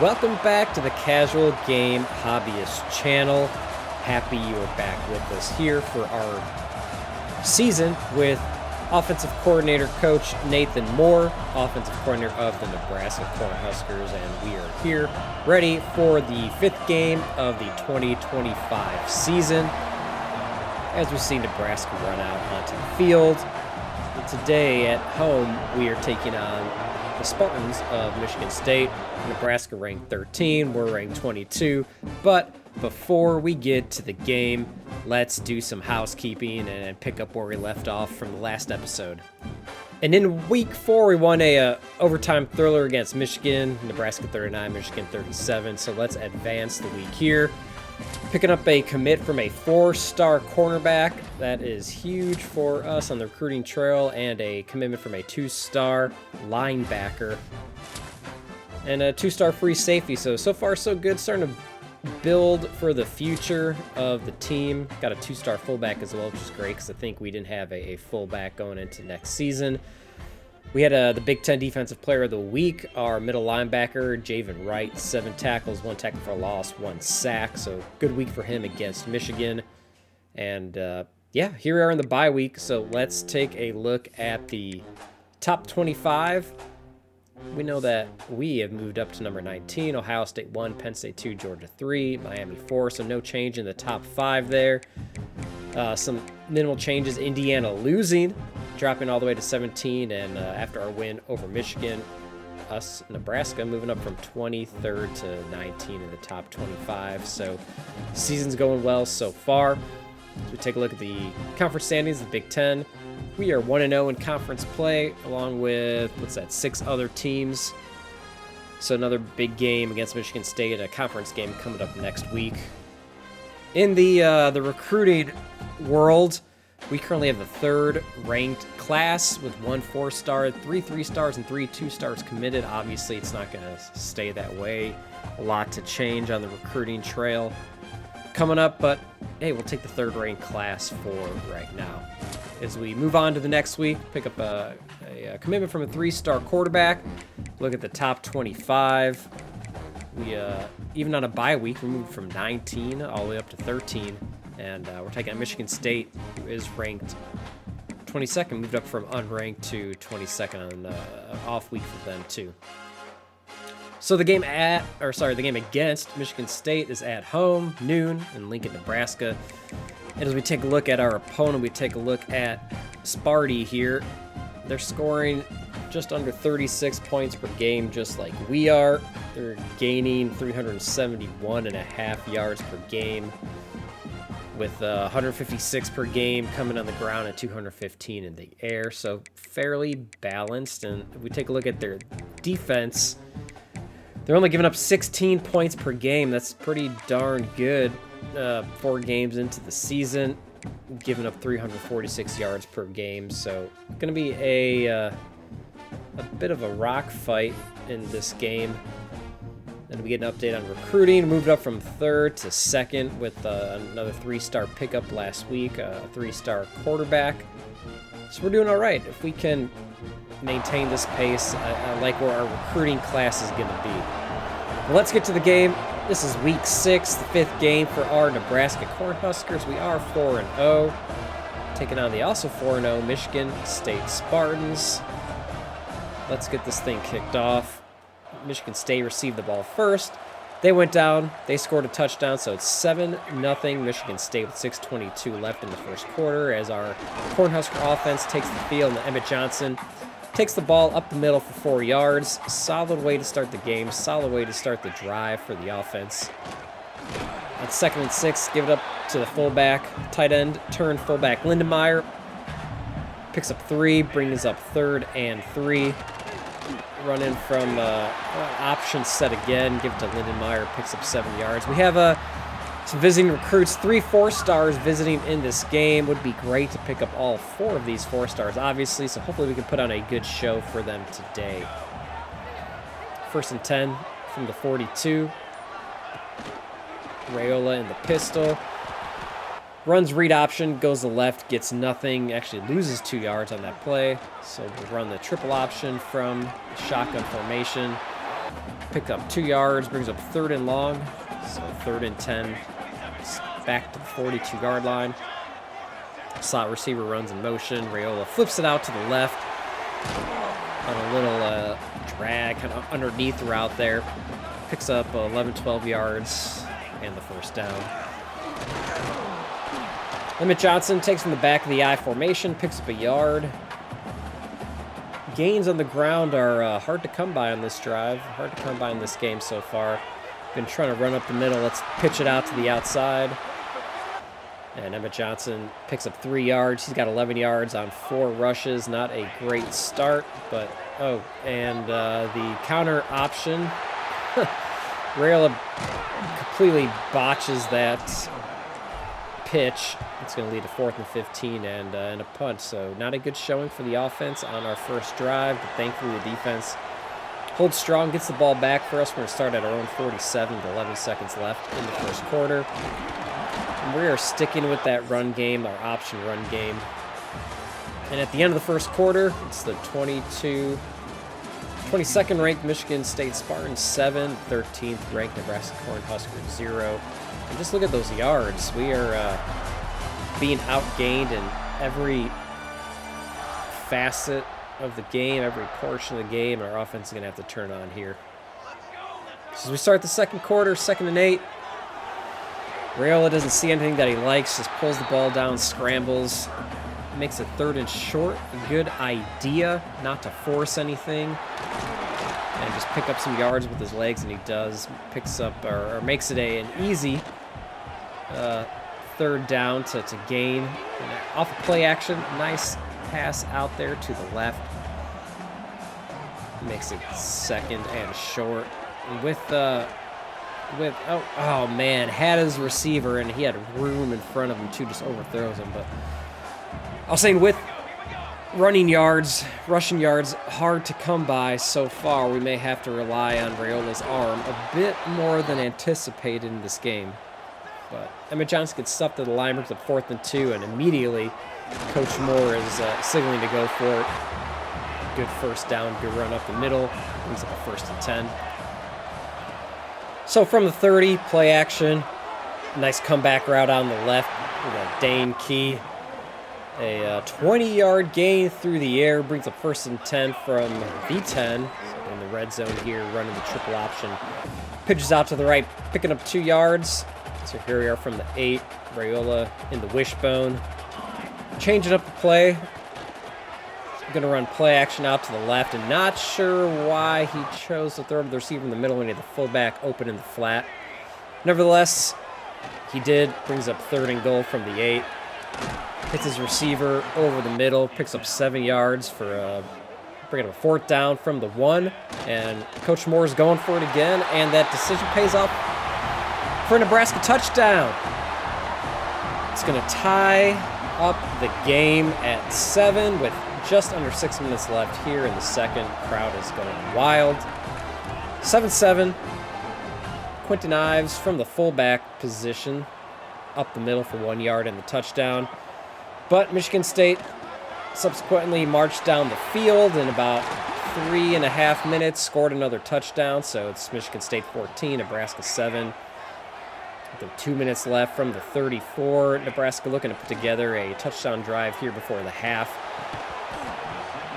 Welcome back to the Casual Game Hobbyist channel. Happy you are back with us here for our season with offensive coordinator coach Nathan Moore, offensive coordinator of the Nebraska Cornhuskers, and we are here ready for the fifth game of the 2025 season as we see Nebraska run out onto the field. And today at home we are taking on the Spartans of Michigan State. Nebraska ranked 13, we're ranked 22. But before we get to the game, let's do some housekeeping and pick up where we left off from the last episode. And in week 4, we won a overtime thriller against Michigan. Nebraska 39, Michigan 37. So let's advance the week here. Picking up a commit from a 4-star cornerback. That is huge for us on the recruiting trail, and a commitment from a 2-star linebacker and a 2-star free safety. So far so good. Starting to build for the future of the team. Got a 2-star fullback as well, which is great because I think we didn't have a fullback going into next season. We had the Big Ten Defensive Player of the Week, our middle linebacker, Javen Wright, 7 tackles, 1 tackle for a loss, 1 sack. So good week for him against Michigan. And yeah, here we are in the bye week. So let's take a look at the top 25. We know that we have moved up to number 19, Ohio State 1, Penn State 2, Georgia 3, Miami 4. So no change in the top 5 there. Some minimal changes, Indiana losing, dropping all the way to 17, and after our win over Michigan, us, Nebraska, moving up from 23rd to 19 in the top 25. So season's going well so far. As we take a look at the conference standings, the Big Ten, we are 1-0 in conference play, along with, 6 other teams. So another big game against Michigan State, a conference game coming up next week. In the recruiting world, we currently have the 3rd ranked class with 1 4-star, 3 3-stars, and 3 2-stars committed. Obviously, it's not going to stay that way. A lot to change on the recruiting trail coming up, but hey, we'll take the 3rd ranked class for right now. As we move on to the next week, pick up a commitment from a 3-star quarterback. Look at the top 25. We even on a bye week, we moved from 19 all the way up to 13. And we're taking on Michigan State, who is ranked 22nd, moved up from unranked to 22nd on an off week for them too. So the game against Michigan State is at home, noon, in Lincoln, Nebraska. And as we take a look at our opponent, we take a look at Spartan here. They're scoring just under 36 points per game, just like we are. They're gaining 371.5 yards per game, with 156 per game coming on the ground and 215 in the air. So fairly balanced. And if we take a look at their defense, they're only giving up 16 points per game. That's pretty darn good. 4 games into the season, giving up 346 yards per game. So going to be a bit of a rock fight in this game. And we get an update on recruiting. Moved up from 3rd to 2nd with another 3-star pickup last week, a 3-star quarterback. So we're doing all right. If we can maintain this pace, I like where our recruiting class is going to be. Well, let's get to the game. This is week 6, the 5th game for our Nebraska Cornhuskers. We are 4-0, taking on the also 4-0 Michigan State Spartans. Let's get this thing kicked off. Michigan State received the ball first. They went down. They scored a touchdown, so it's 7-0 Michigan State with 6:22 left in the first quarter as our Cornhusker offense takes the field, and Emmett Johnson takes the ball up the middle for 4 yards. Solid way to start the game. Solid way to start the drive for the offense. On 2nd and 6, give it up to the fullback. Tight end, turn fullback Lindenmeyer. Picks up 3, brings up 3rd and 3. Run in from option set again. Give it to Lindenmeyer. Picks up 7 yards. We have some visiting recruits, 3 4-stars visiting in this game. Would be great to pick up all 4 of these 4-stars, obviously, so hopefully we can put on a good show for them today. 1st and 10 from the 42. Rayola in the pistol. Runs read option, goes to the left, gets nothing, actually loses 2 yards on that play. So we'll run the triple option from shotgun formation. pick up 2 yards, brings up 3rd and long. So 3rd and 10, back to the 42-yard line. Slot receiver runs in motion. Raiola flips it out to the left on a little drag kind of underneath route there. Picks up 11, 12 yards and the 1st down. Emmett Johnson takes from the back of the I formation, picks up a yard. Gains on the ground are hard to come by on this drive, hard to come by in this game so far. Been trying to run up the middle. Let's pitch it out to the outside. And Emmett Johnson picks up 3 yards. He's got 11 yards on 4 rushes. Not a great start, but and the counter option. Raiola completely botches that pitch. It's going to lead to 4th and 15 and a punt. So not a good showing for the offense on our first drive, but thankfully the defense holds strong, gets the ball back for us. We're going to start at our own 47 with 11 seconds left in the 1st quarter. And we are sticking with that run game, our option run game. And at the end of the 1st quarter, it's the 22nd ranked Michigan State Spartan 7, 13th ranked Nebraska Cornhusker 0. And just look at those yards. We are being outgained in every facet of the game, every portion of the game, and our offense is going to have to turn on here. So as we start the 2nd quarter, 2nd and 8, Raiola doesn't see anything that he likes, just pulls the ball down, scrambles, makes it 3rd and short. A good idea not to force anything and just pick up some yards with his legs, and he does. Picks up or makes it an easy 3rd down to gain. And off of play action, nice pass out there to the left. Makes it 2nd and short. And oh man, had his receiver and he had room in front of him too, just overthrows him. But I was saying, with rushing yards, hard to come by so far. We may have to rely on Raiola's arm a bit more than anticipated in this game. But Emmett Johnson gets stuffed to the line, brings up 4th and 2, and immediately Coach Moore is signaling to go for it. Good 1st down, good run up the middle, brings up a 1st and 10. So from the 30, play action, nice comeback route on the left with Dane Key. A 20-yard gain through the air, brings up 1st and 10 from the 10 in the red zone here, running the triple option. Pitches out to the right, picking up 2 yards. So here we are from the 8, Raiola in the wishbone. Changing up the play. Going to run play action out to the left, and not sure why he chose to throw to the receiver in the middle when he had the fullback open in the flat. Nevertheless, he did. Brings up 3rd and goal from the 8. Hits his receiver over the middle, picks up 7 yards for bringing up a 4th down from the 1. And Coach Moore is going for it again, and that decision pays off for a Nebraska touchdown. It's going to tie up the game at 7 with just under 6 minutes left here in the 2nd. Crowd is going wild. 7-7. Quentin Ives from the fullback position up the middle for 1 yard and the touchdown. But Michigan State subsequently marched down the field in about 3.5 minutes, scored another touchdown. So it's Michigan State 14, Nebraska 7. With 2 minutes left from the 34. Nebraska looking to put together a touchdown drive here before the half.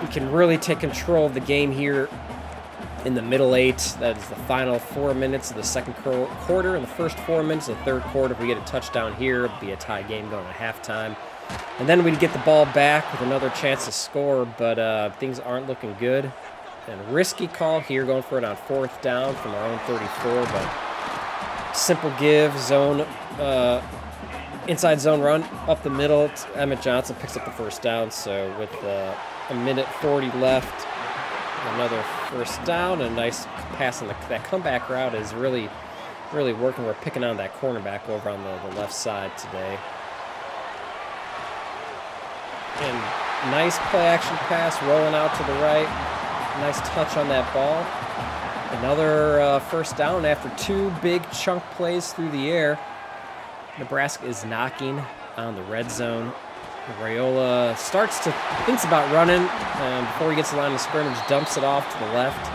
We can really take control of the game here in the middle 8. That is the final 4 minutes of the 2nd quarter. In the first 4 minutes of the 3rd quarter, if we get a touchdown here, it'll be a tie game going to halftime. And then we'd get the ball back with another chance to score, but things aren't looking good. And risky call here, going for it on 4th down from our own 34, but simple give, zone, inside zone run up the middle. Emmett Johnson picks up the 1st down. So with a minute 40 left, another 1st down, and a nice pass on that comeback route is really working. We're picking on that cornerback over on the left side today. And nice play action pass rolling out to the right. Nice touch on that ball. Another 1st down after 2 big chunk plays through the air. Nebraska is knocking on the red zone. Raiola thinks about running, and before he gets the line of scrimmage, dumps it off to the left.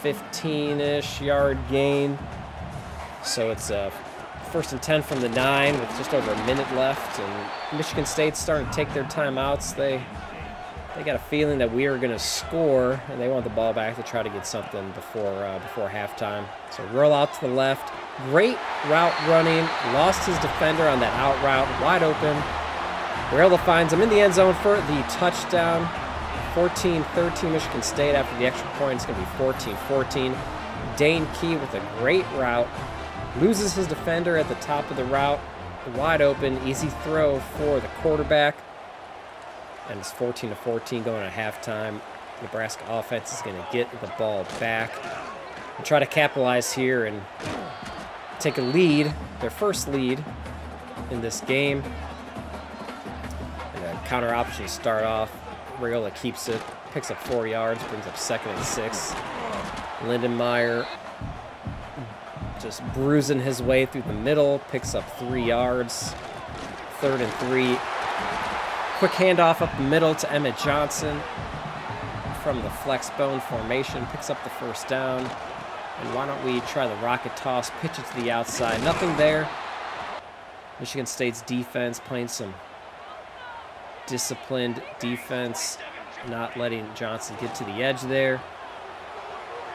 15-ish yard gain. So it's a 1st and 10 from the 9 with just over a minute left, and Michigan State's starting to take their timeouts. They got a feeling that we are going to score, and they want the ball back to try to get something before halftime. So roll out to the left. Great route running. Lost his defender on that out route. Wide open. Raiola finds him in the end zone for the touchdown. 14-13 Michigan State after the extra point. It's going to be 14-14. Dane Key with a great route. Loses his defender at the top of the route. Wide open. Easy throw for the quarterback. And it's 14-14 going to halftime. Nebraska offense is going to get the ball back and try to capitalize here and take a lead, their first lead in this game. And a counter option to start off. Raiola keeps it, picks up 4 yards, brings up 2nd and 6. Lindenmeyer just bruising his way through the middle, picks up 3 yards. 3rd and 3. Quick handoff up the middle to Emmett Johnson from the flex bone formation. Picks up the 1st down. And why don't we try the rocket toss, pitch it to the outside. Nothing there. Michigan State's defense playing some disciplined defense, not letting Johnson get to the edge there.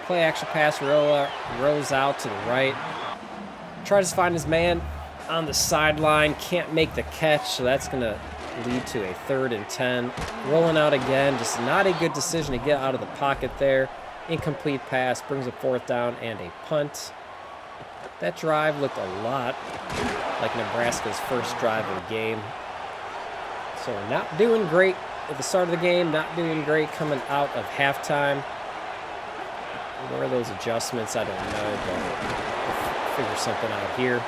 Play action pass, Raiola rolls out to the right. Tries to find his man on the sideline. Can't make the catch, so that's going to lead to a 3rd and 10. Rolling out again, just not a good decision to get out of the pocket there. Incomplete pass, brings a 4th down and a punt. That drive looked a lot like Nebraska's first drive of the game. So we're not doing great at the start of the game, not doing great coming out of halftime. Where are those adjustments? I don't know, but we'll figure something out here.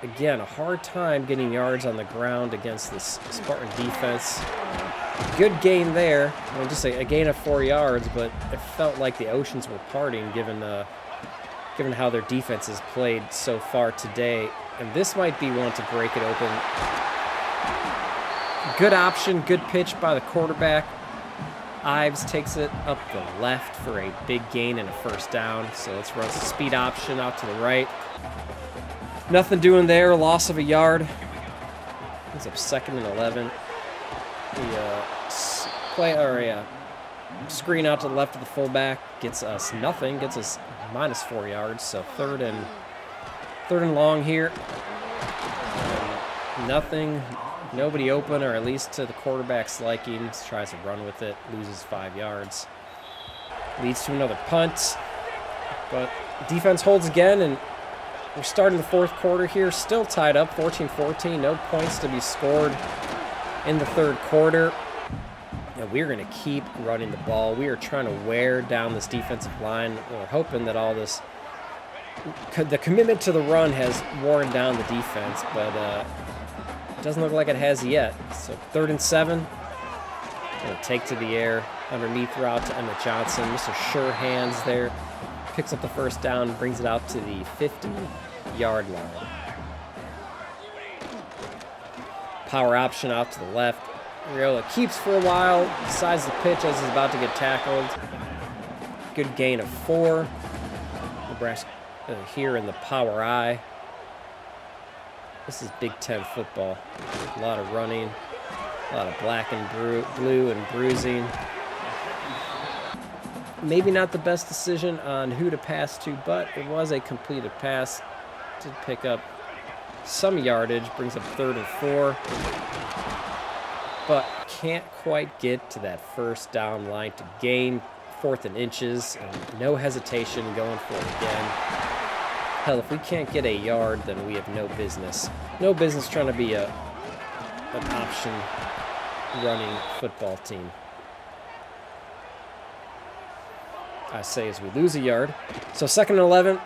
Again, a hard time getting yards on the ground against this Spartan defense. Good gain there. I mean, just a gain of 4 yards, but it felt like the oceans were parting given how their defense has played so far today. And this might be one to break it open. Good option, good pitch by the quarterback. Ives takes it up the left for a big gain and a 1st down. So let's run some speed option out to the right. Nothing doing there, loss of a yard. It's up 2nd and 11. The screen out to the left of the fullback gets us nothing, gets us -4 yards. So 3rd and long here. Nothing, nobody open, or at least to the quarterback's liking. Tries to run with it, loses 5 yards. Leads to another punt, but defense holds again, and we're starting the 4th quarter here, still tied up, 14-14. No points to be scored in the 3rd quarter. And we're going to keep running the ball. We are trying to wear down this defensive line. We're hoping that all this, the commitment to the run has worn down the defense, but it doesn't look like it has yet. So 3rd and 7. Going to take to the air, underneath route to Emmett Johnson. Mr. Sure Hands there. Picks up the 1st down, brings it out to the 50-yard line. Power option out to the left. Raiola keeps for a while, decides to pitch as he's about to get tackled. Good gain of 4. Nebraska here in the power I. This is Big Ten football. A lot of running, a lot of black and blue and bruising. Maybe not the best decision on who to pass to, but it was a completed pass. Did pick up some yardage, brings up 3rd and 4. But can't quite get to that 1st down line to gain. 4th and inches, and no hesitation going for it again. Hell, if we can't get a yard, then we have no business. No business trying to be an option running football team. I say as we lose a yard. So 2nd and 11.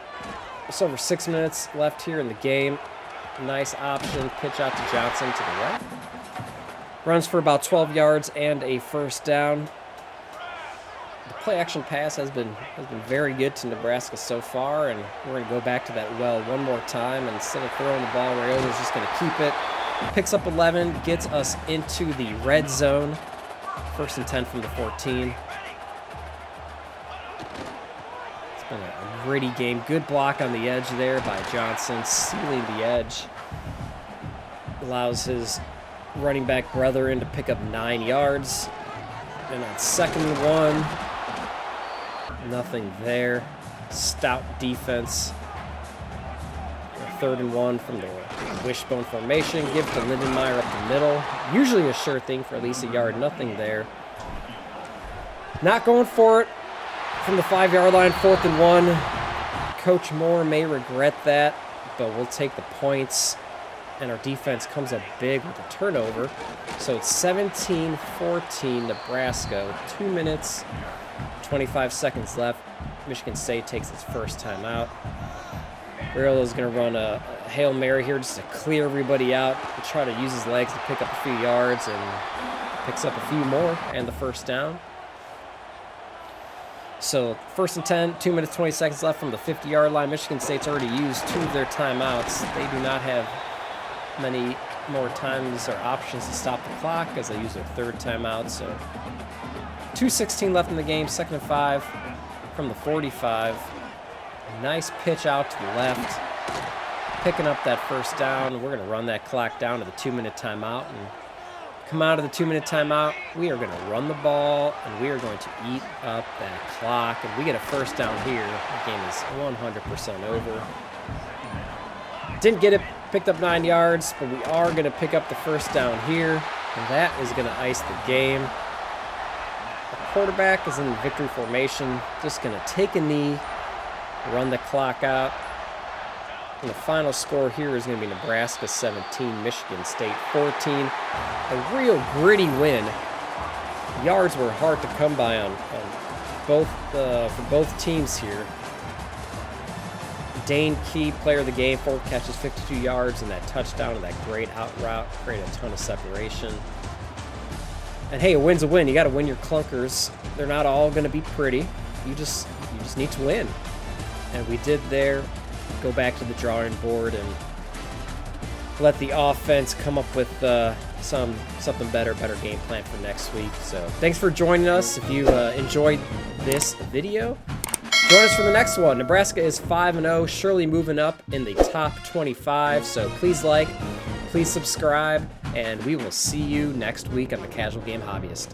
Just over 6 minutes left here in the game. Nice option. Pitch out to Johnson to the right. Runs for about 12 yards and a 1st down. The play action pass has been very good to Nebraska so far, and we're going to go back to that well one more time. And instead of throwing the ball, Raiola's just going to keep it. Picks up 11, gets us into the red zone. 1st and 10 from the 14. Been a gritty game. Good block on the edge there by Johnson, sealing the edge. Allows his running back brother in to pick up 9 yards. And on 2nd and 1, nothing there. Stout defense. 3rd and 1 from the wishbone formation. Give to Lindenmeyer up the middle. Usually a sure thing for at least a yard. Nothing there. Not going for it from the 5-yard line. 4th and 1. Coach Moore may regret that, but we'll take the points. And our defense comes up big with a turnover. So it's 17-14 Nebraska with 2 minutes, 25 seconds left. Michigan State takes its first time out. Guerrillo's going to run a Hail Mary here just to clear everybody out. To try to use his legs to pick up a few yards, and picks up a few more and the first down. So 1st and 10, 2 minutes, 20 seconds left from the 50-yard line. Michigan State's already used 2 of their timeouts. They do not have many more times or options to stop the clock as they use their 3rd timeout. So 2:16 left in the game, 2nd and 5 from the 45. Nice pitch out to the left. Picking up that first down. We're going to run that clock down to the 2-minute timeout. And come out of the 2-minute timeout, we are going to run the ball, and we are going to eat up that clock. And we get a first down here. The game is 100% over. Didn't get it, picked up 9 yards, but we are going to pick up the first down here, and that is going to ice the game. The quarterback is in victory formation, just going to take a knee, run the clock out. And the final score here is going to be Nebraska 17, Michigan State 14. A real gritty win. Yards were hard to come by on both for both teams here. Dane Key, player of the game, 4 catches, 52 yards, and that touchdown and that great out route created a ton of separation. And hey, a win's a win. You got to win your clunkers. They're not all going to be pretty. You just need to win. And we did there. Go back to the drawing board and let the offense come up with something better game plan for next week. So thanks for joining us. If you enjoyed this video, join us for the next one. Nebraska is 5-0, surely moving up in the top 25. So please like, please subscribe, and we will see you next week on the Casual Game Hobbyist.